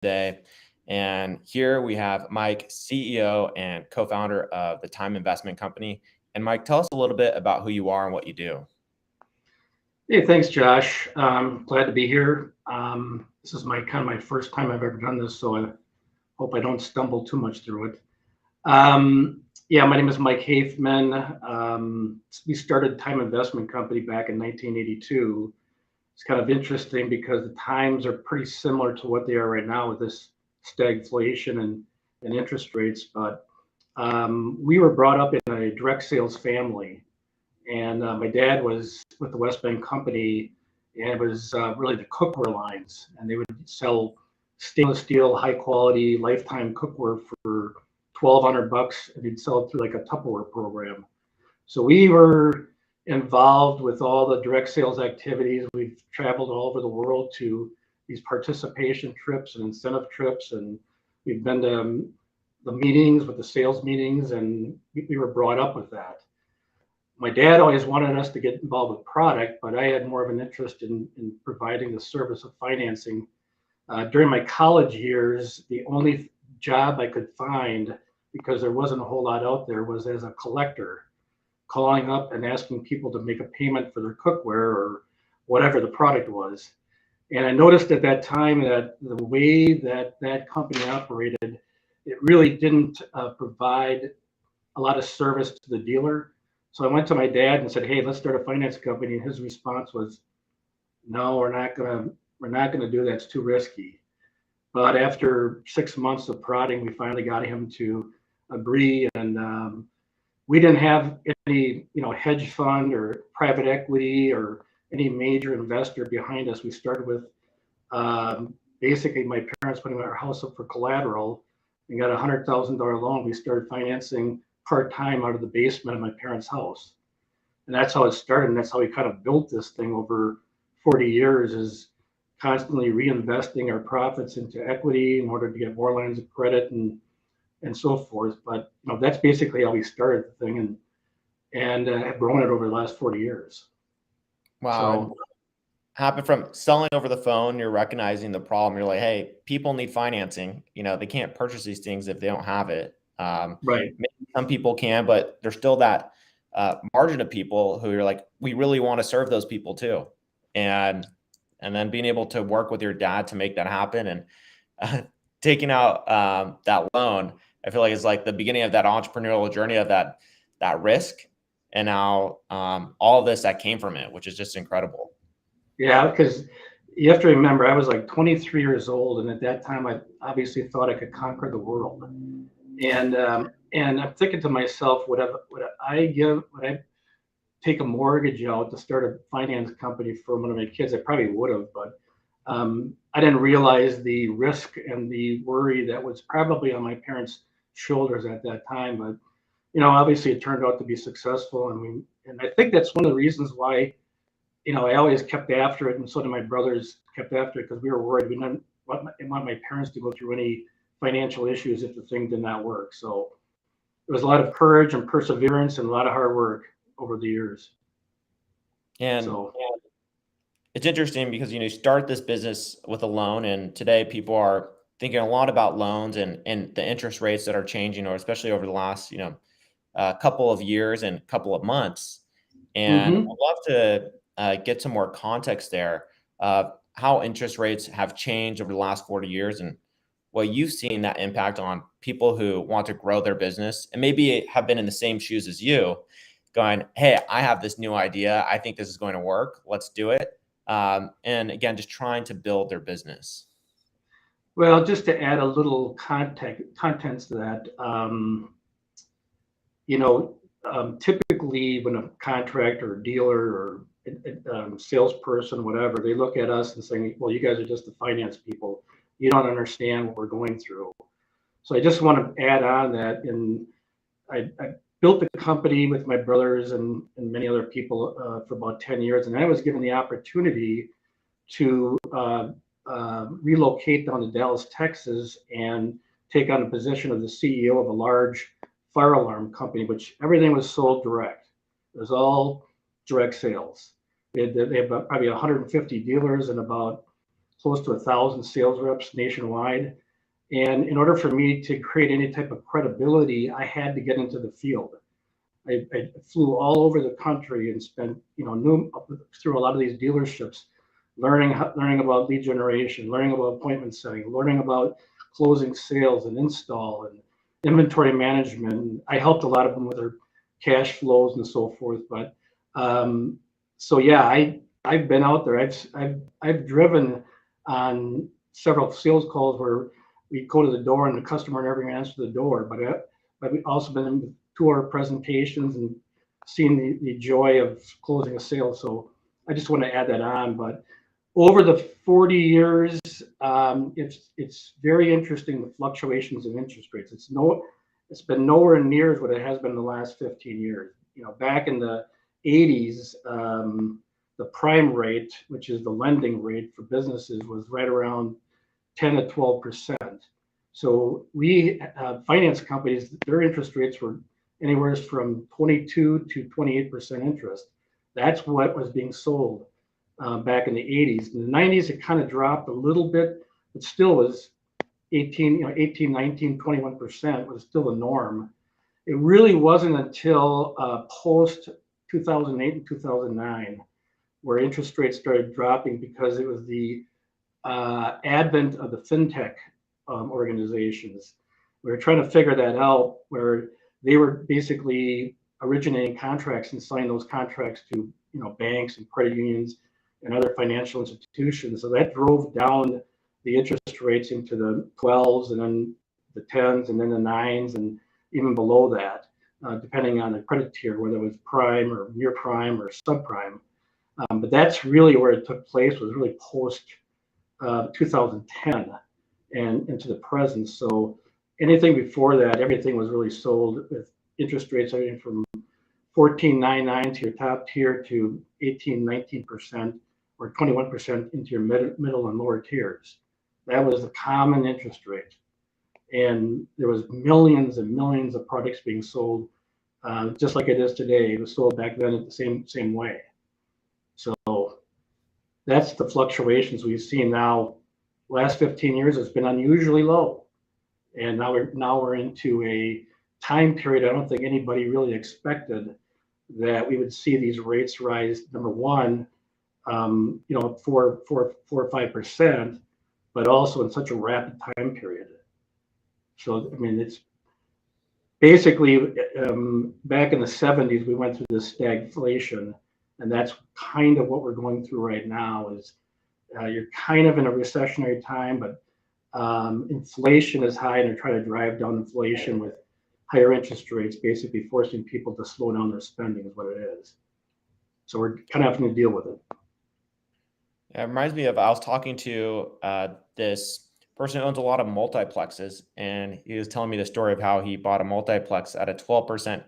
today. And here we have Mike, CEO and co-founder of the Time Investment Company. And Mike, tell us a little bit about who you are and what you do. Hey, thanks, Josh. Glad to be here. This is my first time I've ever done this, so I hope I don't stumble too much through it. Yeah, my name is Mike Hafeman. We started Time Investment Company back in 1982. It's kind of interesting because the times are pretty similar to what they are right now with this stagflation and interest rates. But we were brought up in a direct sales family, and my dad was with the West Bank Company, and it was really the cookware lines, and they would sell stainless steel, high quality, lifetime cookware for $1,200, and he'd sell it through like a Tupperware program. So we were involved with all the direct sales activities. We've traveled all over the world to these participation trips and incentive trips, and we've been to the meetings with the sales meetings, and we were brought up with that. My dad always wanted us to get involved with product, but I had more of an interest in providing the service of financing. During my college years, the only job I could find, because there wasn't a whole lot out there, was as a collector, calling up and asking people to make a payment for their cookware or whatever the product was. And I noticed at that time that the way that that company operated, it really didn't provide a lot of service to the dealer. So I went to my dad and said, "Hey, let's start a finance company." And his response was, "No, we're not gonna do that. It's too risky." But after 6 months of prodding, we finally got him to agree. And we didn't have any, hedge fund or private equity or any major investor behind us. We started with basically my parents putting our house up for collateral. We got a $100,000 loan. We started financing part-time out of the basement of my parents' house. And that's how it started. And that's how we kind of built this thing over 40 years, is constantly reinvesting our profits into equity in order to get more lines of credit and so forth. But that's basically how we started the thing, and have grown it over the last 40 years. Wow. So, Happened from selling over the phone, you're recognizing the problem. You're like, hey, people need financing. They can't purchase these things if they don't have it. right. Maybe some people can, but there's still that margin of people who you're like, we really want to serve those people too. And then being able to work with your dad to make that happen, and taking out that loan, I feel like it's like the beginning of that entrepreneurial journey of that risk. And now all of this that came from it, which is just incredible. Yeah, because you have to remember, I was like 23 years old, and at that time, I obviously thought I could conquer the world. And I'm thinking to myself, would I take a mortgage out to start a finance company for one of my kids? I probably would have, but I didn't realize the risk and the worry that was probably on my parents' shoulders at that time. But obviously, it turned out to be successful, and I think that's one of the reasons why I always kept after it, and so did my brothers kept after it, because we were worried. We didn't want my parents to go through any financial issues if the thing did not work. So it was a lot of courage and perseverance and a lot of hard work over the years. And So it's interesting because, you start this business with a loan, and today people are thinking a lot about loans and the interest rates that are changing, or especially over the last, couple of years and couple of months. And I'd mhm. love to get some more context there of how interest rates have changed over the last 40 years, and what you've seen that impact on people who want to grow their business and maybe have been in the same shoes as you, going, hey, I have this new idea. I think this is going to work. Let's do it. And again, just trying to build their business. Well, just to add a little contents to that, typically when a contractor or dealer or salesperson, whatever, they look at us and saying, "Well, you guys are just the finance people. You don't understand what we're going through." So I just want to add on that, I built the company with my brothers and many other people for about 10 years, and I was given the opportunity to relocate down to Dallas, Texas, and take on the position of the CEO of a large fire alarm company, which everything was sold direct. It was all direct sales. They have probably 150 dealers and about close to 1,000 sales reps nationwide. And in order for me to create any type of credibility, I had to get into the field. I flew all over the country and spent, through a lot of these dealerships, learning about lead generation, learning about appointment setting, learning about closing sales and install and inventory management. I helped a lot of them with their cash flows and so forth. But so yeah, I've been out there. I've driven on several sales calls where we go to the door and the customer never answers the door. But I've also been in tour presentations and seen the joy of closing a sale. So I just want to add that on. But over the 40 years, it's very interesting, the fluctuations in interest rates. It's been nowhere near as what it has been in the last 15 years. Back in the 80s, the prime rate, which is the lending rate for businesses, was right around 10 to 12%. So we finance companies, their interest rates were anywhere from 22 to 28% interest. That's what was being sold back in the 80s. In the 90s, it kind of dropped a little bit, but still was 18, 19, 21% was still the norm. It really wasn't until post 2008 and 2009 where interest rates started dropping, because it was the advent of the fintech organizations. We were trying to figure that out, where they were basically originating contracts and selling those contracts to banks and credit unions and other financial institutions. So that drove down the interest rates into the 12s and then the 10s and then the 9s and even below that, depending on the credit tier, whether it was prime or near prime or subprime. But that's really where it took place, was really post 2010 and into the present. So anything before that, everything was really sold with interest rates everything from 14.99 to your top tier to 18, 19% or 21% into your middle and lower tiers. That was the common interest rate. And there was millions and millions of products being sold, just like it is today. It was sold back then in the same way. So that's the fluctuations we've seen now. Last 15 years, it's been unusually low. And now we're into a time period I don't think anybody really expected that we would see these rates rise. Number one, 4 or 5%, but also in such a rapid time period. So I mean, it's basically back in the 70s we went through this stagflation, and that's kind of what we're going through right now. Is you're kind of in a recessionary time, but inflation is high, and they're trying to drive down inflation with higher interest rates, basically forcing people to slow down their spending is what it is. So we're kind of having to deal with it. It reminds me of, I was talking to this person who owns a lot of multiplexes, and he was telling me the story of how he bought a multiplex at a 12%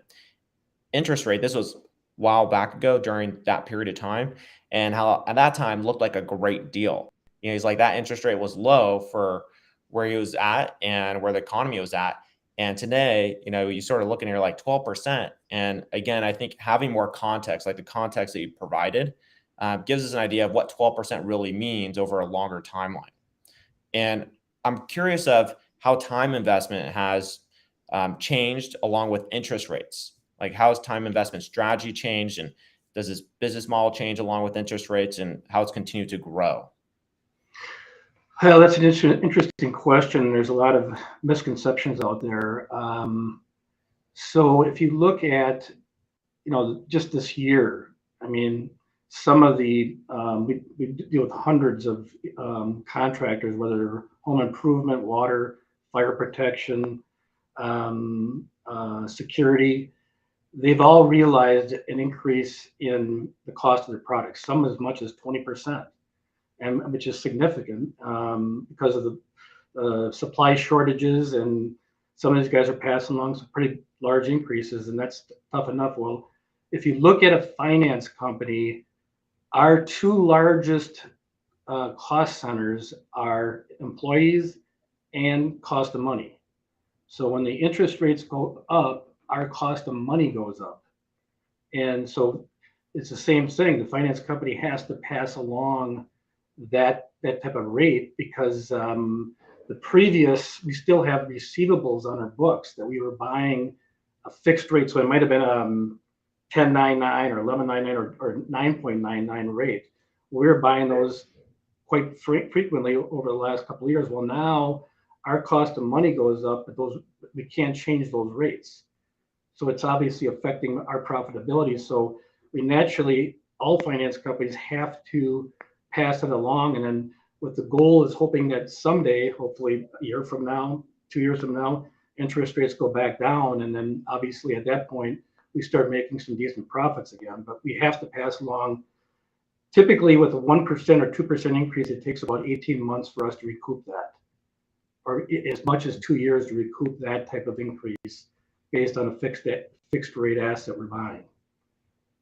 interest rate. This was a while back ago during that period of time, and how at that time looked like a great deal. He's like, that interest rate was low for where he was at and where the economy was at. And today, you sort of look and you're like 12%. And again, I think having more context, like the context that you provided, gives us an idea of what 12% really means over a longer timeline. And I'm curious of how time investment has changed along with interest rates. Like, how has time investment strategy changed, and does this business model change along with interest rates, and how it's continued to grow? Well, that's an interesting question. There's a lot of misconceptions out there. So if you look at, just this year, I mean, some of the, we deal with hundreds of contractors, whether they're home improvement, water, fire protection, security. They've all realized an increase in the cost of their products, some as much as 20%. And which is significant because of the supply shortages, and some of these guys are passing along some pretty large increases, and that's tough enough. Well, if you look at a finance company, our two largest cost centers are employees and cost of money. So when the interest rates go up, our cost of money goes up. And so it's the same thing. The finance company has to pass along that type of rate because we still have receivables on our books that we were buying a fixed rate. So it might have been 10.99 or 11.99 or 9.99 rate. We were buying those quite frequently over the last couple of years. Well, now our cost of money goes up, but we can't change those rates. So it's obviously affecting our profitability. So we naturally, all finance companies have to pass it along. And then with the goal is hoping that someday, hopefully a year from now, 2 years from now, interest rates go back down. And then obviously at that point, we start making some decent profits again. But we have to pass along. Typically with a 1% or 2% increase, it takes about 18 months for us to recoup that, or as much as 2 years to recoup that type of increase based on a fixed rate asset we're buying.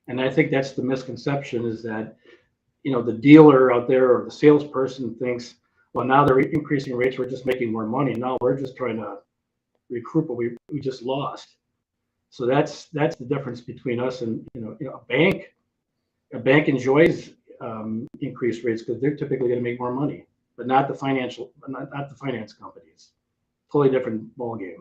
And I think that's the misconception is that, the dealer out there or the salesperson thinks, well, now they're increasing rates, we're just making more money. No, we're just trying to recoup what we just lost. So that's the difference between us and a bank. A bank enjoys increased rates because they're typically going to make more money, but not the finance companies. Totally different ballgame.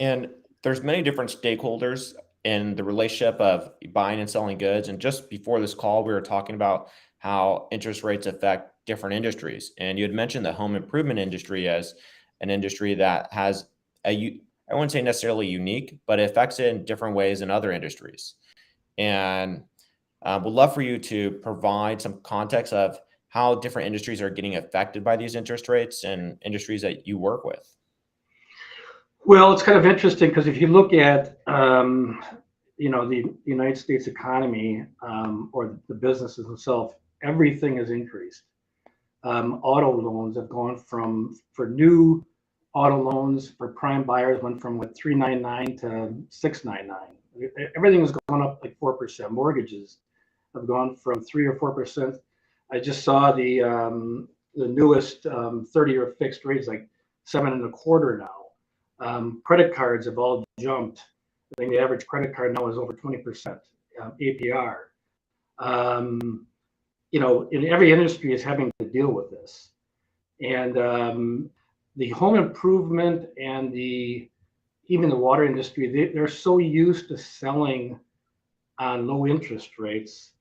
And there's many different stakeholders in the relationship of buying and selling goods. And just before this call, we were talking about how interest rates affect different industries. And you had mentioned the home improvement industry as an industry that has I wouldn't say necessarily unique, but it affects it in different ways in other industries. And would love for you to provide some context of how different industries are getting affected by these interest rates and industries that you work with. Well, it's kind of interesting because if you look at the United States economy or the businesses themselves, everything has increased. Auto loans have gone for new auto loans for prime buyers went from 3.99 to 6.99. Everything has gone up like 4%. Mortgages have gone from 3 or 4%. I just saw the newest 30-year fixed rates like 7.25 now. Credit cards have all jumped. I think the average credit card now is over 20% APR. In every industry is having to deal with this. And the home improvement and even the water industry, they're so used to selling on low interest rates.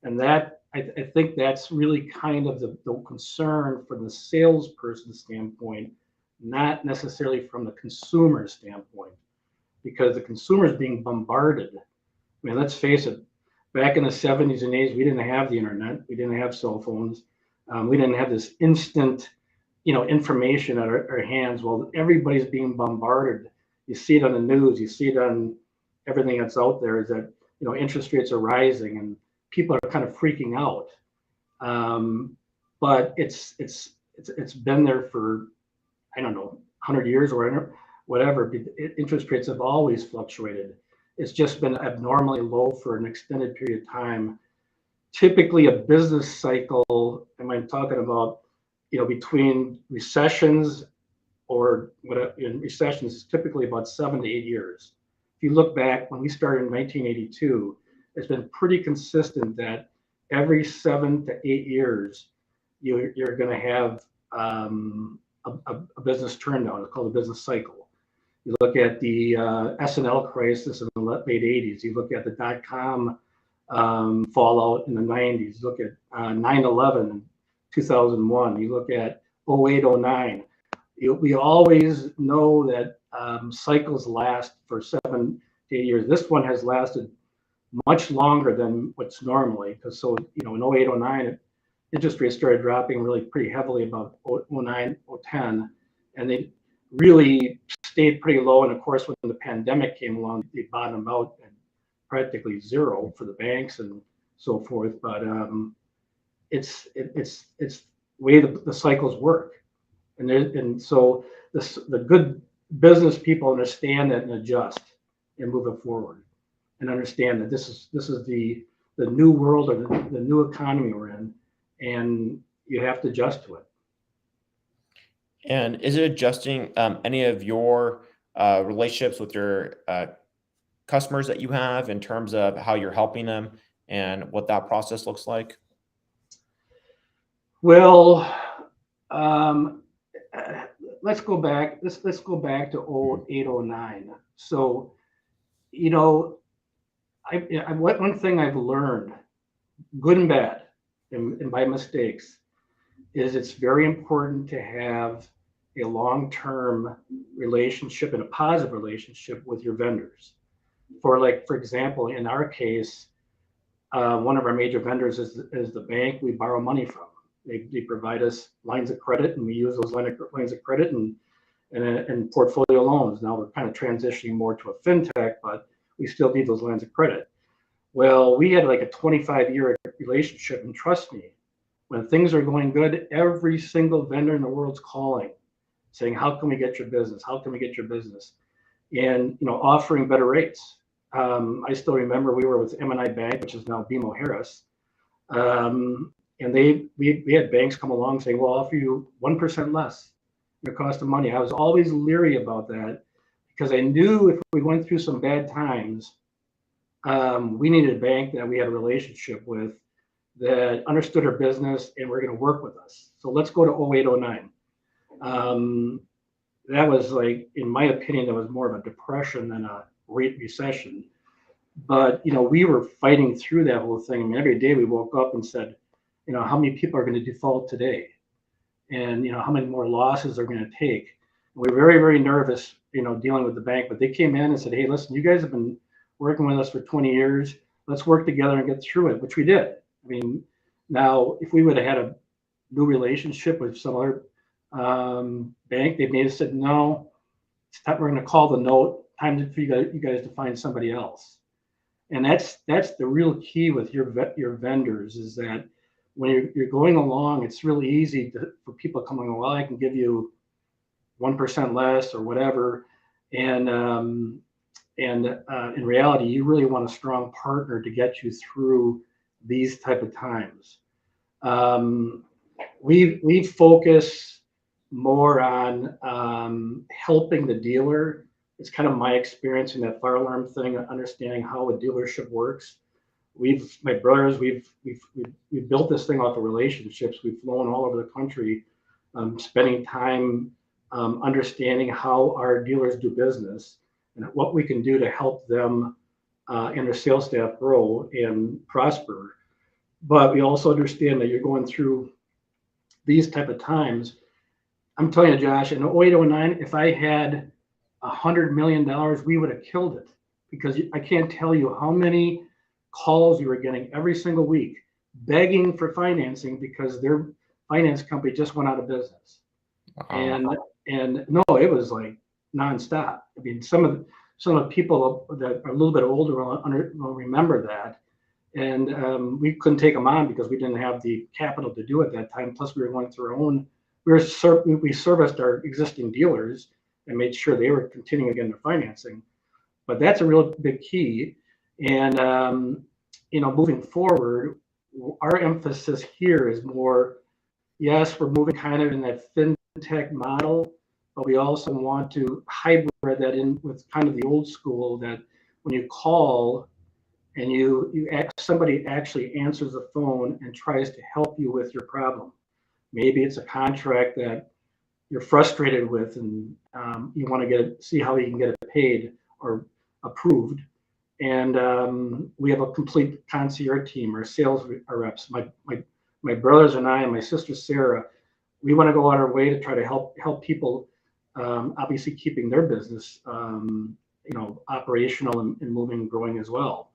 And that I think that's really kind of the concern from the salesperson standpoint, not necessarily from the consumer standpoint, because the consumer is being bombarded. I mean, let's face it, back in the 70s and 80s, we didn't have the internet, we didn't have cell phones, we didn't have this instant, information at our hands. Well, everybody's being bombarded. You see it on the news, you see it on everything that's out there, is that interest rates are rising and people are kind of freaking out. But it's been there for, I don't know, 100 years or whatever. Interest rates have always fluctuated. It's just been abnormally low for an extended period of time. Typically, a business cycle, and I'm talking about, between recessions or in recessions is typically about 7 to 8 years. If you look back when we started in 1982, it's been pretty consistent that every 7 to 8 years, you're going to have a business turndown. It's called a business cycle. You look at the S&L crisis in the late 80s. You look at the dot-com fallout in the 90s. You look at 9/11 in 2001. You look at 08, 09. We always know that cycles last for 7 to 8 years. This one has lasted much longer than what's normally, because in 08, 09, interest rates started dropping really pretty heavily about 09, 10, and they really stayed pretty low. And of course, when the pandemic came along, they bottomed out at practically zero for the banks and so forth. But it's the way the cycles work, and so the good business people understand that and adjust and move it forward, and understand that this is the new world or the new economy we're in, and you have to adjust to it. And is it adjusting any of your relationships with your customers that you have in terms of how you're helping them and what that process looks like? Well, um, uh, let's go back. Let's go back to 08, 09. So, you know, one thing I've learned, good and bad, and by mistakes, is it's very important to have a long-term relationship and a positive relationship with your vendors. For example, in our case, one of our major vendors is the bank we borrow money from. They provide us lines of credit, and we use those lines of credit and portfolio loans. Now we're kind of transitioning more to a fintech, but we still need those lines of credit. Well, we had like a 25-year relationship, and trust me, when things are going good, every single vendor in the world's calling, saying, "How can we get your business? How can we get your business?" And offering better rates. I still remember we were with M&I Bank, which is now BMO Harris, and we had banks come along saying, "We'll offer you 1% less your cost of money." I was always leery about that because I knew if we went through some bad times, we needed a bank that we had a relationship with that understood our business and were going to work with us. So let's go to 08, 09. Um, that was like, in my opinion, that was more of a depression than a great recession. But we were fighting through that whole thing. I mean, every day we woke up and said, how many people are going to default today, and how many more losses are going to take. And we were very, very nervous, dealing with the bank. But they came in and said, "Hey, listen, you guys have been working with us for 20 years. Let's work together and get through it," which we did. I mean, now if we would have had a new relationship with some other bank, they may have said, "No, it's time, we're going to call the note. Time for you guys to find somebody else." And that's the real key with your vendors, is that when you're going along, it's really easy for people coming, "Well, I can give you 1% less or whatever," and in reality, you really want a strong partner to get you through these type of times. Um, we focus more on helping the dealer. It's kind of my experience in that fire alarm thing, understanding how a dealership works. My brothers, we've built this thing off of relationships. We've flown all over the country, spending time understanding how our dealers do business and what we can do to help them and their sales staff grow and prosper. But we also understand that you're going through these type of times. I'm telling you, Josh, in 08, 09, if I had $100 million, we would have killed it, because I can't tell you how many calls you were getting every single week begging for financing because their finance company just went out of business. Wow. And no, it was like nonstop. I mean, some of the people that are a little bit older will remember that. And we couldn't take them on because we didn't have the capital to do it at that time. Plus, we were going through our own. We serviced our existing dealers and made sure they were continuing getting their financing. But that's a real big key. And moving forward, our emphasis here is more. Yes, we're moving kind of in that fintech model, but we also want to hybrid that in with kind of the old school, that when you call and somebody actually answers the phone and tries to help you with your problem. Maybe it's a contract that you're frustrated with, and you want to see how you can get it paid or approved. And we have a complete concierge team, or sales reps. My brothers and I and my sister Sarah, we want to go out our way to try to help people, obviously keeping their business, operational and moving and growing as well.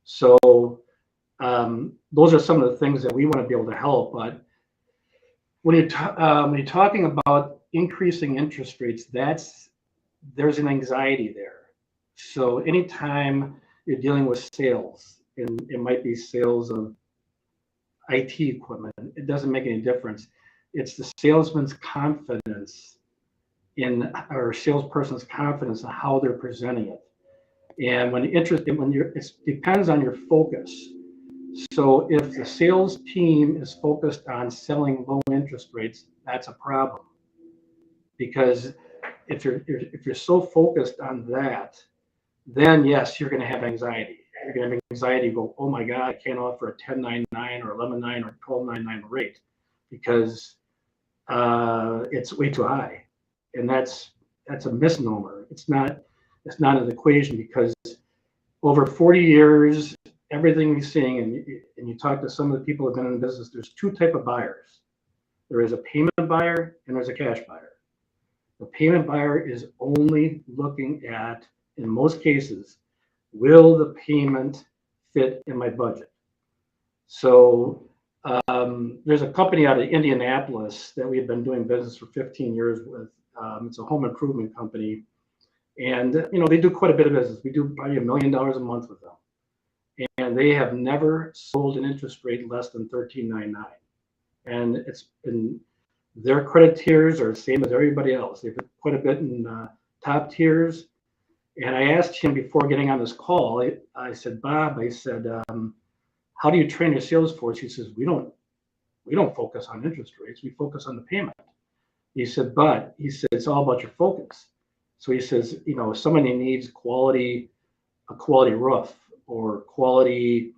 So those are some of the things that we want to be able to help. But when you're talking about increasing interest rates, there's an anxiety there. So anytime you're dealing with sales, and it might be sales of IT equipment, it doesn't make any difference. It's the salesman's confidence in, or salesperson's confidence in how they're presenting it. And it depends on your focus. So if the sales team is focused on selling low interest rates, that's a problem, because if you're so focused on that, then yes, you're going to have anxiety. You're going to have anxiety. Go, "Oh my God, I can't offer a 10.99 or 11.9 or 12.99 rate." because it's way too high, and that's a misnomer. It's not an equation, because over 40 years, everything we're seeing, and you talk to some of the people who have been in business, there's two type of buyers. There is a payment buyer and there's a cash buyer. The payment buyer is only looking at, in most cases, will the payment fit in my budget? So there's a company out of Indianapolis that we've been doing business for 15 years with. It's a home improvement company, and they do quite a bit of business. We do probably $1 million a month with them, and they have never sold an interest rate less than 13.99, and it's been, their credit tiers are the same as everybody else. They've put quite a bit in top tiers. And I asked him before getting on this call, I said, Bob, I said, how do you train your sales force? He says, we don't focus on interest rates. We focus on the payment. He said, but he said, it's all about your focus. So he says, if somebody needs a quality roof, or quality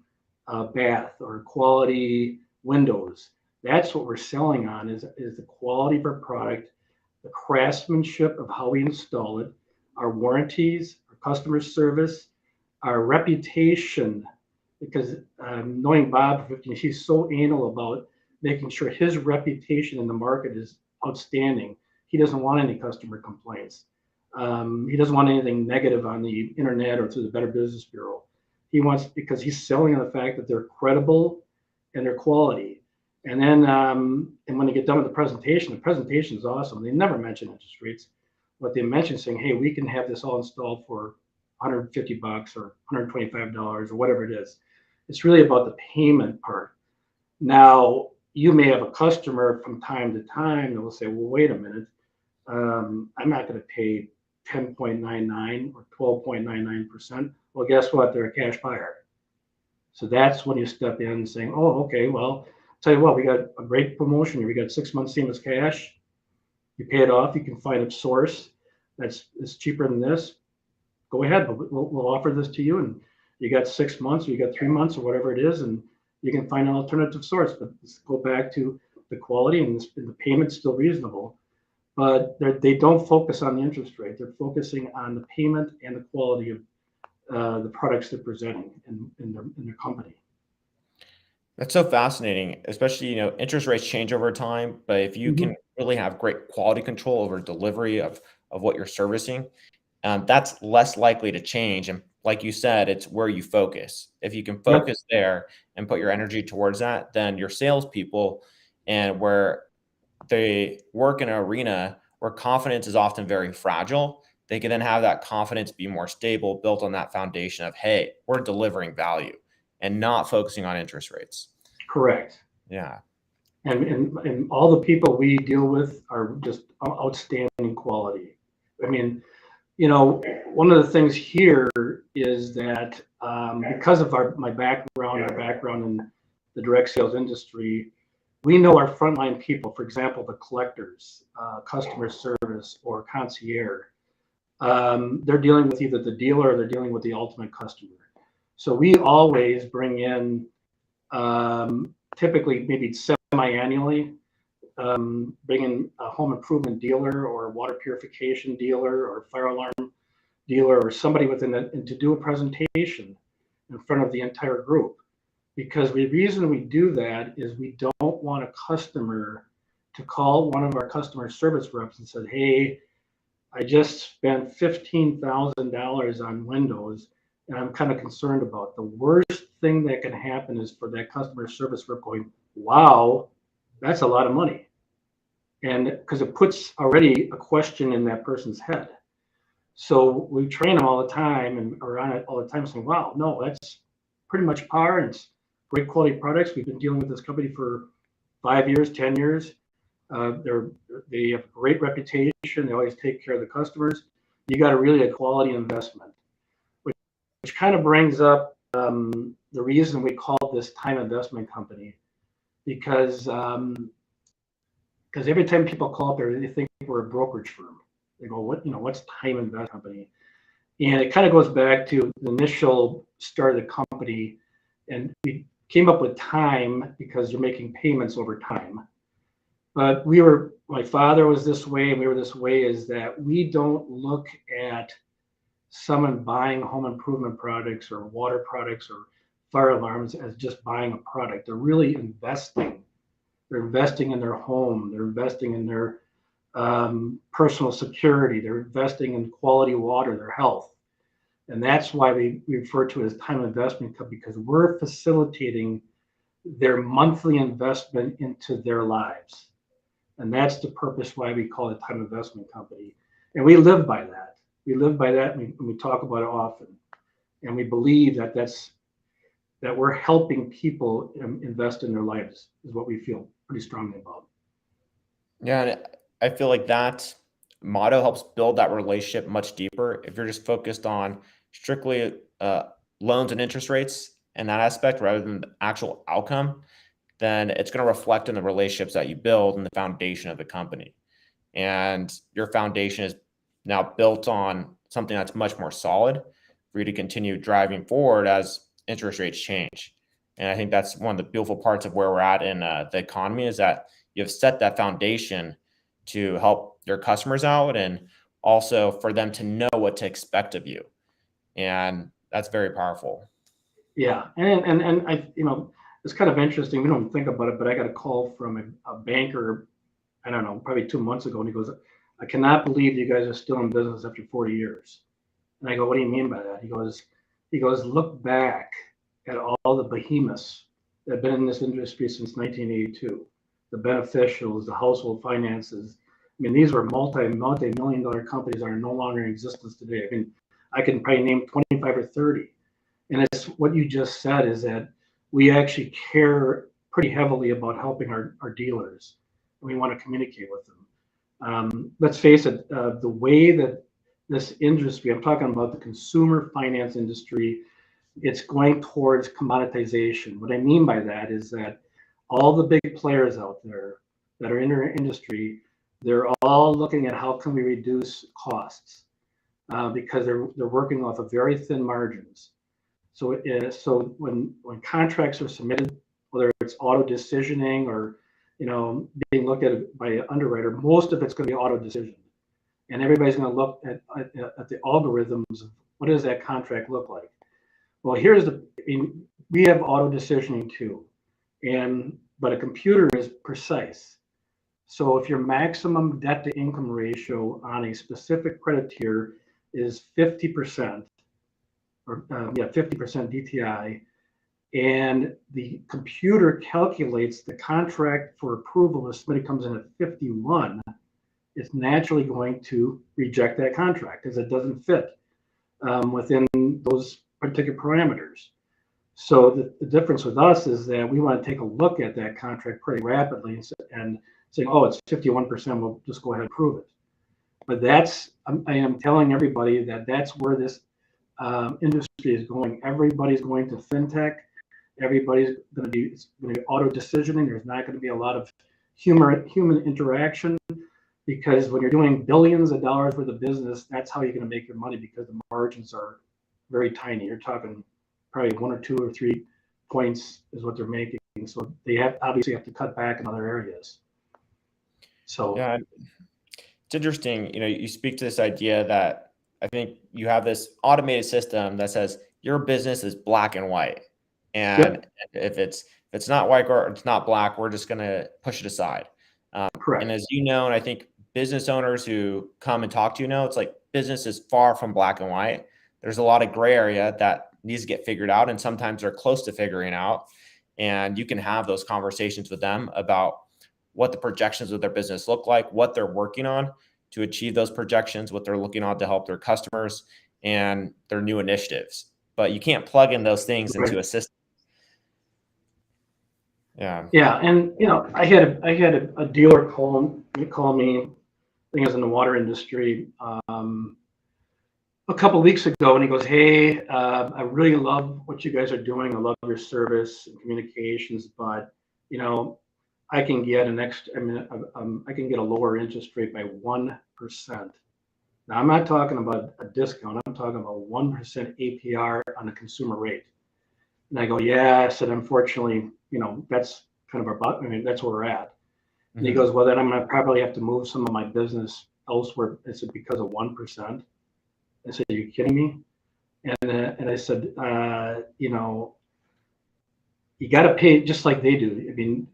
bath, or quality windows, that's what we're selling on, is the quality of our product, the craftsmanship of how we install it, our warranties, our customer service, our reputation. Because knowing Bob for 15 years, he's so anal about making sure his reputation in the market is outstanding. He doesn't want any customer complaints. He doesn't want anything negative on the internet or through the Better Business Bureau. He wants, because he's selling on the fact that they're credible and they're quality. And then, and when they get done with the presentation is awesome. They never mention interest rates, but they mention saying, hey, we can have this all installed for $150 or $125 or whatever it is. It's really about the payment part. Now, you may have a customer from time to time that will say, well, wait a minute, I'm not going to pay 10.99 or 12.99%. Well, guess what? They're a cash buyer. So that's when you step in and saying, oh, okay, well, tell you what, we got a great promotion here. We got 6 months seamless cash. You pay it off. You can find a source that's cheaper than this. Go ahead. We'll offer this to you, and you got 6 months, or you got 3 months, or whatever it is, and you can find an alternative source. But let's go back to the quality, and the payment's still reasonable. But they don't focus on the interest rate. They're focusing on the payment and the quality of the products they're presenting in their company. That's so fascinating, especially, interest rates change over time, but if you can really have great quality control over delivery of what you're servicing, that's less likely to change. And like you said, it's where you focus. If you can focus there and put your energy towards that, then your salespeople, and where they work in an arena where confidence is often very fragile, they can then have that confidence be more stable, built on that foundation of, hey, we're delivering value and not focusing on interest rates. Correct. Yeah. And all the people we deal with are just outstanding quality. I mean, one of the things here is that because of my background in the direct sales industry, we know our frontline people. For example, the collectors, customer service, or concierge. They're dealing with either the dealer or they're dealing with the ultimate customer. So we always bring in, typically maybe semi-annually, bring in a home improvement dealer or a water purification dealer or fire alarm dealer or somebody within it, and to do a presentation in front of the entire group. Because the reason we do that is we don't want a customer to call one of our customer service reps and say, hey, I just spent $15,000 on windows and I'm kind of concerned about. The worst thing that can happen is for that customer service rep going, wow, that's a lot of money. And because it puts already a question in that person's head. So we train them all the time and are on it all the time saying, wow, no, that's pretty much par, and it's great quality products. We've been dealing with this company for 5 years, 10 years. They have a great reputation. They always take care of the customers. You got a quality investment, which kind of brings up the reason we call this time investment company, because every time people call up there, they think we're a brokerage firm. They go, what's time investment company? And it kind of goes back to the initial start of the company, and we came up with time because you're making payments over time. But my father was this way and we were this way, is that we don't look at someone buying home improvement products or water products or fire alarms as just buying a product. They're really investing. They're investing in their home. They're investing in their personal security. They're investing in quality water, their health. And that's why we refer to it as time investment company, because we're facilitating their monthly investment into their lives. And that's the purpose why we call it time investment company. And we live by that. We live by that, and we talk about it often. And we believe that we're helping people invest in their lives is what we feel pretty strongly about. Yeah, and I feel like that motto helps build that relationship much deeper. If you're just focused on strictly loans and interest rates and that aspect rather than the actual outcome, then it's going to reflect in the relationships that you build and the foundation of the company. And your foundation is now built on something that's much more solid for you to continue driving forward as interest rates change. And I think that's one of the beautiful parts of where we're at in the economy is that you've set that foundation to help your customers out and also for them to know what to expect of you. And that's very powerful. Yeah, and I, it's kind of interesting. We don't think about it, but I got a call from a banker, I don't know, probably 2 months ago, and he goes, "I cannot believe you guys are still in business after 40 years." And I go, "What do you mean by that?" He goes, "Look back at all the behemoths that have been in this industry since 1982, the beneficials, the household finances. I mean, these were multi-million dollar companies that are no longer in existence today. I mean, I can probably name 25 or 30. And it's what you just said, is that we actually care pretty heavily about helping our dealers. And we want to communicate with them. Let's face it, the way that this industry, I'm talking about the consumer finance industry, it's going towards commoditization. What I mean by that is that all the big players out there that are in our industry, they're all looking at how can we reduce costs, because they're working off of very thin margins. So when contracts are submitted, whether it's auto decisioning or being looked at by an underwriter, most of it's going to be auto decision, and everybody's going to look at the algorithms of what does that contract look like. Well, we have auto decisioning too, but a computer is precise. So if your maximum debt to income ratio on a specific credit tier is 50%, or 50% DTI, and the computer calculates the contract for approval if somebody comes in at 51, it's naturally going to reject that contract because it doesn't fit within those particular parameters. So the difference with us is that we want to take a look at that contract pretty rapidly and saying, oh, it's 51%, we'll just go ahead and approve it. But I am telling everybody that that's where this industry is going. Everybody's going to fintech. Everybody's going to be auto decisioning. There's not going to be a lot of human interaction, because when you're doing billions of dollars worth of business, that's how you're going to make your money, because the margins are very tiny. You're talking probably 1 or 2 or 3 points is what they're making. So they obviously have to cut back in other areas. So Yeah, it's interesting. You speak to this idea that I think you have this automated system that says your business is black and white. And yep. if it's not white or it's not black, we're just going to push it aside. Correct. And as you know, and I think business owners who come and talk to you know, it's like business is far from black and white. There's a lot of gray area that needs to get figured out. And sometimes they're close to figuring out. And you can have those conversations with them about what the projections of their business look like, what they're working on to achieve those projections, what they're looking on to help their customers, and their new initiatives. But you can't plug in those things into a system. Yeah. Yeah, and I had a dealer call me. I think it was in the water industry, a couple of weeks ago, and he goes, "Hey, I really love what you guys are doing. I love your service and communications, but I can get I can get a lower interest rate by 1%. Now, I'm not talking about a discount. I'm talking about 1% APR on the consumer rate." And I go, "Yeah," I said, "Unfortunately, that's kind of that's where we're at." And he goes, well, then I'm going to probably have to move some of my business elsewhere. I said, because of 1%. I said, are you kidding me? And I said, you know, you got to pay just like they do. I mean,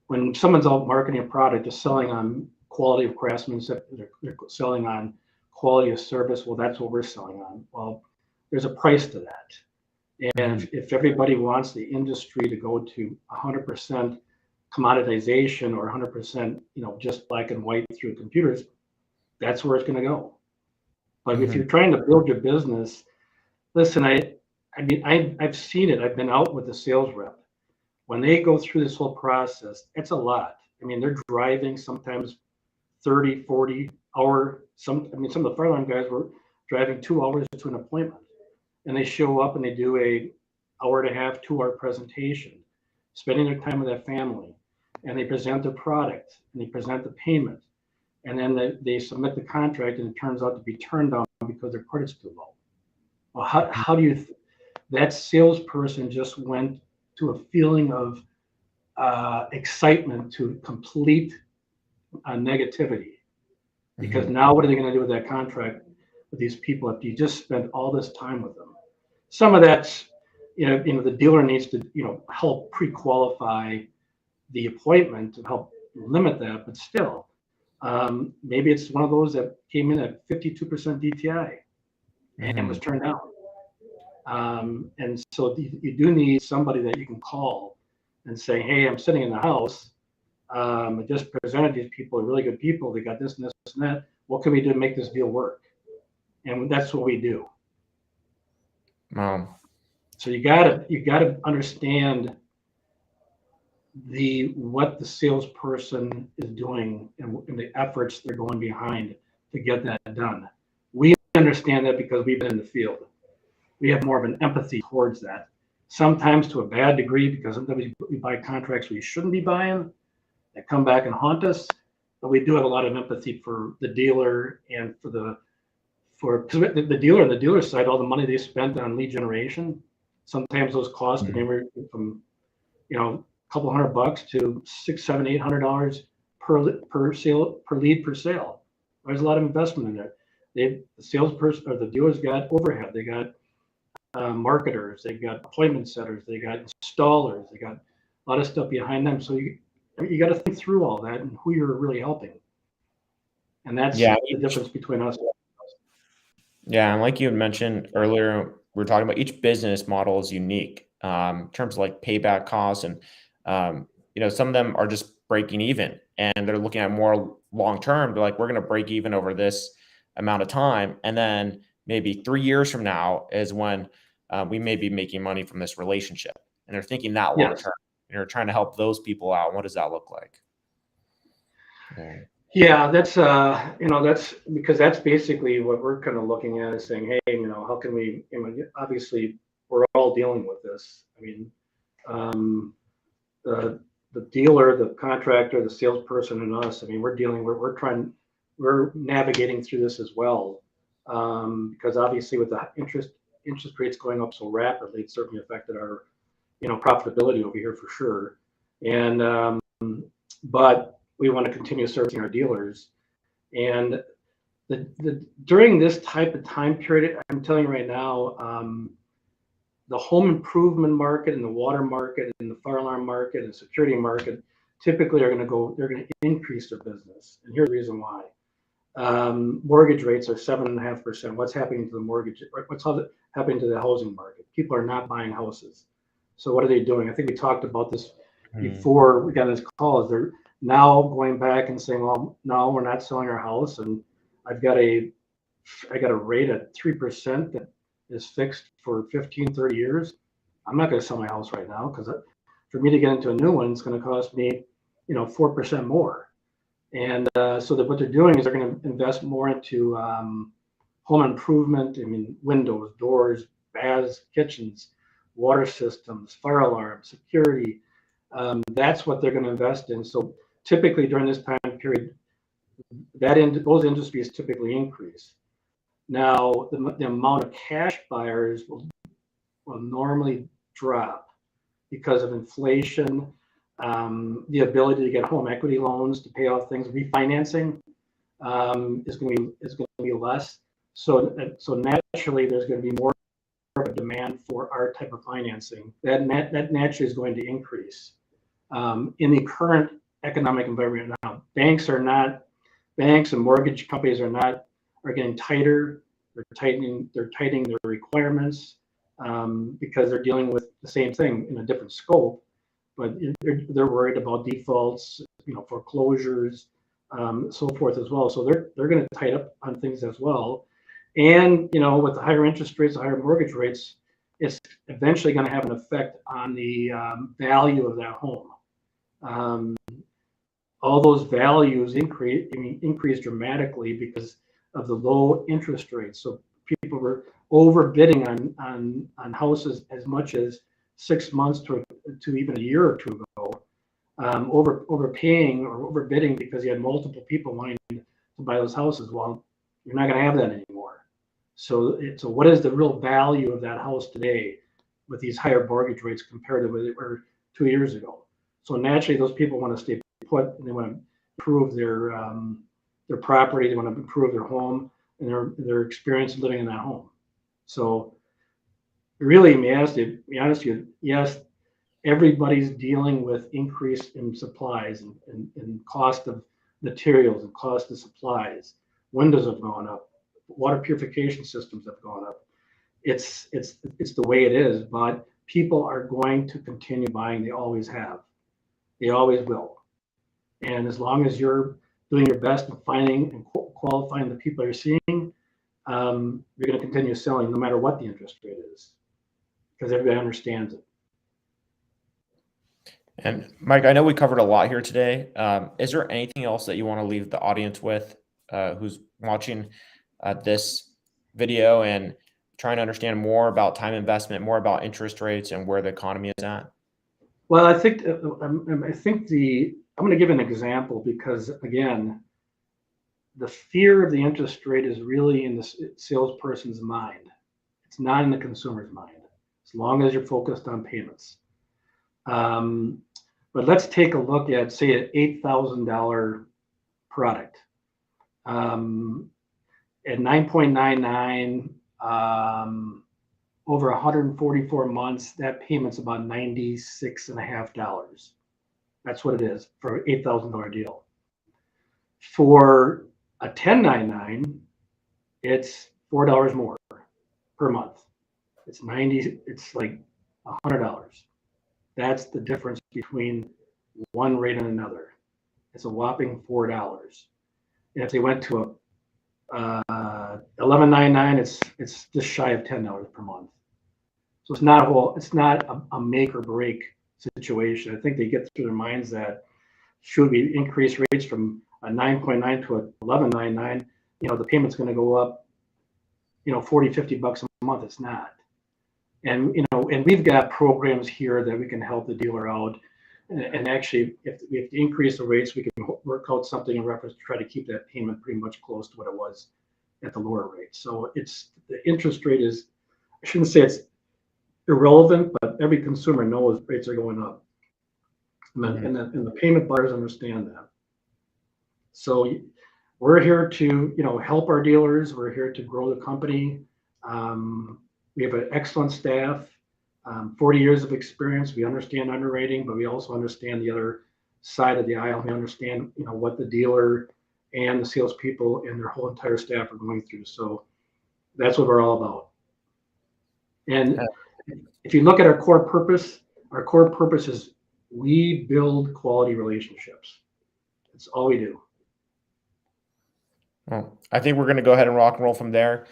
when someone's out marketing a product, they're selling on quality of craftsmanship, they're selling on quality of service. Well, that's what we're selling on. Well, there's a price to that. And if everybody wants the industry to go to 100% commoditization or 100%, you know, just black and white through computers, that's where it's going to go. But if you're trying to build your business, listen, I've seen it. I've been out with the sales rep. When they go through this whole process, it's a lot. I mean, they're driving sometimes 30, 40 hour. Some of the firearm guys were driving 2 hours to an appointment, and they show up and they do a hour and a half, 2 hour presentation, spending their time with that family, and they present their product and they present the payment, and then they submit the contract, and it turns out to be turned down because their credit's too low. Well, how do you? That salesperson just went to a feeling of excitement to complete negativity, because now what are they going to do with that contract with these people if you just spend all this time with them? Some of that's, you know, the dealer needs to, you know, help pre-qualify the appointment to help limit that, but still, maybe it's one of those that came in at 52% DTI and was turned down. And so you do need somebody that you can call and say, hey, I'm sitting in the house. I just presented these people, really good people. They got this and this and that. What can we do to make this deal work? And that's what we do. Wow. So you gotta understand what the salesperson is doing and the efforts they're going behind to get that done. We understand that because we've been in the field. We have more of an empathy towards that. Sometimes to a bad degree, because sometimes we buy contracts we shouldn't be buying that come back and haunt us. But we do have a lot of empathy for the dealer and for the dealer and the dealer side, all the money they spent on lead generation. Sometimes those costs can anywhere from, you know, a couple $100 to $600, $700, $800 per lead per sale. There's a lot of investment in there. The salesperson or the dealer's got overhead. They got marketers, they've got appointment setters, they got installers, they got a lot of stuff behind them. So you got to think through all that and who you're really helping. And that's the difference between us. Yeah, and like you had mentioned earlier, we were talking about each business model is unique in terms of like payback costs, and you know, some of them are just breaking even, and they're looking at more long term. They're like, we're going to break even over this amount of time, and then maybe 3 years from now is when we may be making money from this relationship, and they're thinking that long term. And they're trying to help those people out. What does that look like? Yeah, that's you know, that's because that's basically what we're kind of looking at, is saying, hey, you know, how can we? You know, obviously, we're all dealing with this. I mean, the dealer, the contractor, the salesperson, and us. I mean, we're navigating through this as well, because obviously with the interest rates going up so rapidly, it certainly affected our, you know, profitability over here for sure. And but we want to continue servicing our dealers. And during this type of time period, I'm telling you right now, the home improvement market and the water market and the fire alarm market and the security market typically they're going to increase their business. And here's the reason why. Mortgage rates are 7.5%. What's happening to the mortgage? What's happening to the housing market? People are not buying houses. So what are they doing? I think we talked about this before we got this call. Is they're now going back and saying, well, no, we're not selling our house, and I got a rate at 3% that is fixed for 15, 30 years. I'm not going to sell my house right now, because for me to get into a new one, it's going to cost me, you know, 4% more. And so what they're doing is they're going to invest more into home improvement. I mean, windows, doors, baths, kitchens, water systems, fire alarms, security. That's what they're going to invest in. So typically during this time period, those industries typically increase. Now, the amount of cash buyers will normally drop because of inflation, The ability to get home equity loans to pay off things, refinancing is going to be less. So naturally, there's going to be more of a demand for our type of financing. That naturally is going to increase. In the current economic environment now, banks and mortgage companies are getting tighter. They're tightening their requirements because they're dealing with the same thing in a different scope, but they're worried about defaults, foreclosures, so forth as well. So they're going to tighten up on things as well. And with the higher interest rates, higher mortgage rates, it's eventually going to have an effect on the value of that home. All those values increase dramatically because of the low interest rates. So people were overbidding on houses as much as 6 months to even a year or two ago, overpaying or overbidding because you had multiple people wanting to buy those houses. Well, you're not going to have that anymore. So what is the real value of that house today with these higher mortgage rates compared to what they were 2 years ago? So naturally, those people want to stay put, and they want to improve their property. They want to improve their home and their experience living in that home. So really, to be honest with you, yes, everybody's dealing with increase in supplies and cost of materials and cost of supplies. Windows have gone up. Water purification systems have gone up. It's the way it is, but people are going to continue buying. They always have. They always will. And as long as you're doing your best in finding and qualifying the people you're seeing, you're going to continue selling no matter what the interest rate is, because everybody understands it. And Mike, I know we covered a lot here today. Is there anything else that you want to leave the audience with, who's watching this video and trying to understand more about time investment, more about interest rates, and where the economy is at? Well, I think I'm going to give an example because, again, the fear of the interest rate is really in the salesperson's mind. It's not in the consumer's mind, as long as you're focused on payments. But let's take a look at, say, an $8,000 product. At 9.99, over 144 months, that payment's about $96.50. That's what it is for an $8,000 deal. For a 1099, it's $4 more per month. It's like $100. That's the difference between one rate and another. It's a whopping $4. And if they went to a 1199, it's just shy of $10 per month. So it's not a make or break situation. I think they get through their minds that should we increase rates from a 9.9 to a 1199, the payment's going to go up, $40-50 a month. It's not. And and we've got programs here that we can help the dealer out. And actually, if we have to increase the rates, we can work out something in reference to try to keep that payment pretty much close to what it was at the lower rate. So the interest rate is, I shouldn't say it's irrelevant, but every consumer knows rates are going up. And the payment buyers understand that. So we're here to help our dealers. We're here to grow the company. We have an excellent staff, 40 years of experience. We understand underwriting, but we also understand the other side of the aisle. We understand what the dealer and the salespeople and their whole entire staff are going through. So that's what we're all about. And if you look at our core purpose is we build quality relationships. That's all we do. Well, I think we're going to go ahead and rock and roll from there.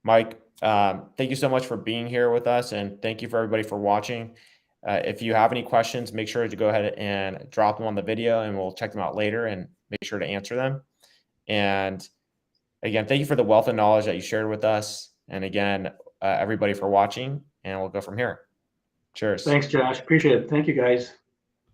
Mike, thank you so much for being here with us, and thank you for everybody for watching. If you have any questions, make sure to go ahead and drop them on the video, and we'll check them out later and make sure to answer them. And again, thank you for the wealth of knowledge that you shared with us. And again, everybody for watching, and we'll go from here. Cheers. Thanks, Josh. Appreciate it. Thank you, guys.